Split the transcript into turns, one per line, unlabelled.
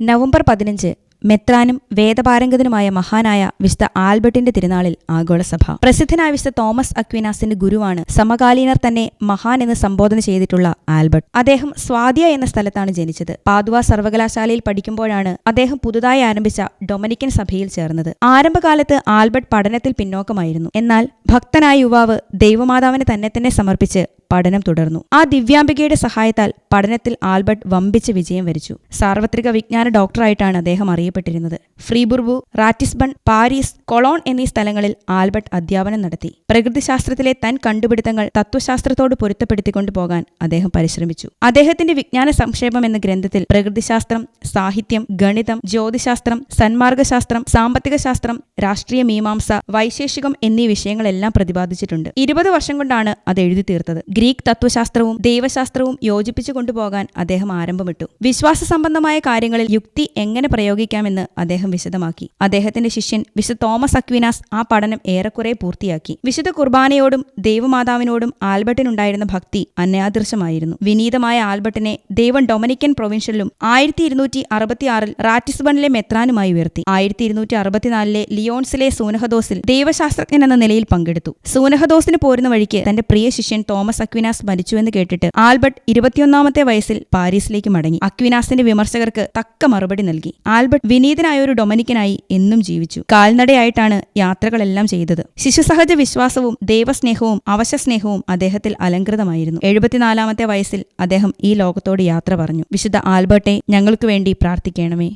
November 15 മെത്രാനും വേദപാരംഗതനുമായ മഹാനായ വിശുദ്ധ ആൽബർട്ടിന്റെ തിരുനാളിൽ ആഗോളസഭ. പ്രസിദ്ധനായ വിശുദ്ധ തോമസ് അക്വീനാസിന്റെ ഗുരുവാണ് സമകാലീനർ തന്നെ മഹാൻ എന്ന് സംബോധന ചെയ്തിട്ടുള്ള ആൽബർട്ട്. അദ്ദേഹം സ്വാതിയ എന്ന സ്ഥലത്താണ് ജനിച്ചത്. പാദുവ സർവകലാശാലയിൽ പഠിക്കുമ്പോഴാണ് അദ്ദേഹം പുതുതായി ആരംഭിച്ച ഡൊമിനിക്കൻ സഭയിൽ ചേർന്നത്. ആരംഭകാലത്ത് ആൽബർട്ട് പഠനത്തിൽ പിന്നോക്കമായിരുന്നു. എന്നാൽ ഭക്തനായ യുവാവ് ദൈവമാതാവിന് തന്നെ സമർപ്പിച്ച് പഠനം തുടർന്നു. ആ ദിവ്യാംബികയുടെ സഹായത്താൽ പഠനത്തിൽ ആൽബർട്ട് വമ്പിച്ച വിജയം വരിച്ചു. സാർവത്രിക വിജ്ഞാന ഡോക്ടറായിട്ടാണ് അദ്ദേഹം അറിയപ്പെട്ടിരുന്നത്. ഫ്രീബുർബു, റാറ്റിസ്ബൺ, പാരീസ്, കൊളോൺ എന്നീ സ്ഥലങ്ങളിൽ ആൽബർട്ട് അധ്യാപനം നടത്തി. പ്രകൃതിശാസ്ത്രത്തിലെ തൻ കണ്ടുപിടുത്തങ്ങൾ തത്വശാസ്ത്രത്തോട് പൊരുത്തപ്പെടുത്തിക്കൊണ്ടു പോകാൻ അദ്ദേഹം പരിശ്രമിച്ചു. അദ്ദേഹത്തിന്റെ വിജ്ഞാന സംക്ഷേപം എന്ന ഗ്രന്ഥത്തിൽ പ്രകൃതിശാസ്ത്രം, സാഹിത്യം, ഗണിതം, ജ്യോതിശാസ്ത്രം, സന്മാർഗശാസ്ത്രം, സാമ്പത്തിക ശാസ്ത്രം, രാഷ്ട്രീയ മീമാംസ, വൈശേഷികം എന്നീ വിഷയങ്ങളെല്ലാം പ്രതിപാദിച്ചിട്ടുണ്ട്. 20 വർഷം കൊണ്ടാണ് അത് എഴുതി തീർത്തത്. ഗ്രീക്ക് തത്വശാസ്ത്രവും ദൈവശാസ്ത്രവും യോജിപ്പിച്ചു കൊണ്ടുപോകാൻ അദ്ദേഹം ആരംഭമിട്ടു. വിശ്വാസ സംബന്ധമായ കാര്യങ്ങളിൽ യുക്തി എങ്ങനെ പ്രയോഗിക്കാമെന്ന് അദ്ദേഹം വിശദമാക്കി. അദ്ദേഹത്തിന്റെ ശിഷ്യൻ വിശുദ്ധ തോമസ് അക്വീനാസ് ആ പഠനം ഏറെക്കുറെ പൂർത്തിയാക്കി. വിശുദ്ധ കുർബാനയോടും ദൈവമാതാവിനോടും ആൽബർട്ടിനുണ്ടായിരുന്ന ഭക്തി അന്യാദൃശമായിരുന്നു. വിനീതമായ ആൽബർട്ടിനെ ദൈവം ഡൊമിനിക്കൻ പ്രൊവിൻഷ്യലിലും 1266 റാറ്റിസ്ബണിലെ മെത്രാനുമായി ഉയർത്തി. 1264 ലിയോൺസിലെ സൂനഹദോസിൽ ദൈവശാസ്ത്രജ്ഞൻ എന്ന നിലയിൽ പങ്കെടുത്തു. സൂനഹദോസിന് പോരുന്ന വഴിക്ക് തന്റെ പ്രിയ ശിഷ്യൻ തോമസ് അക്വീനാസ് മരിച്ചുവെന്ന് കേട്ടിട്ട് ആൽബർട്ട് 21ാമത്തെ വയസ്സിൽ പാരീസിലേക്ക് മടങ്ങി. അക്വീനാസിന്റെ വിമർശകർക്ക് തക്ക മറുപടി നൽകി. ആൽബർട്ട് വിനീതനായ ഒരു ഡൊമിനിക്കനായി എന്നും ജീവിച്ചു. കാൽനടയായിട്ടാണ് യാത്രകളെല്ലാം ചെയ്തത്. ശിശുസഹജ വിശ്വാസവും ദൈവസ്നേഹവും അവശസ്നേഹവും അദ്ദേഹത്തിൽ അലങ്കൃതമായിരുന്നു. 74ാമത്തെ വയസ്സിൽ അദ്ദേഹം ഈ ലോകത്തോട് യാത്ര പറഞ്ഞു. വിശുദ്ധ ആൽബർട്ടെ, ഞങ്ങൾക്ക് വേണ്ടി പ്രാർത്ഥിക്കണമേ.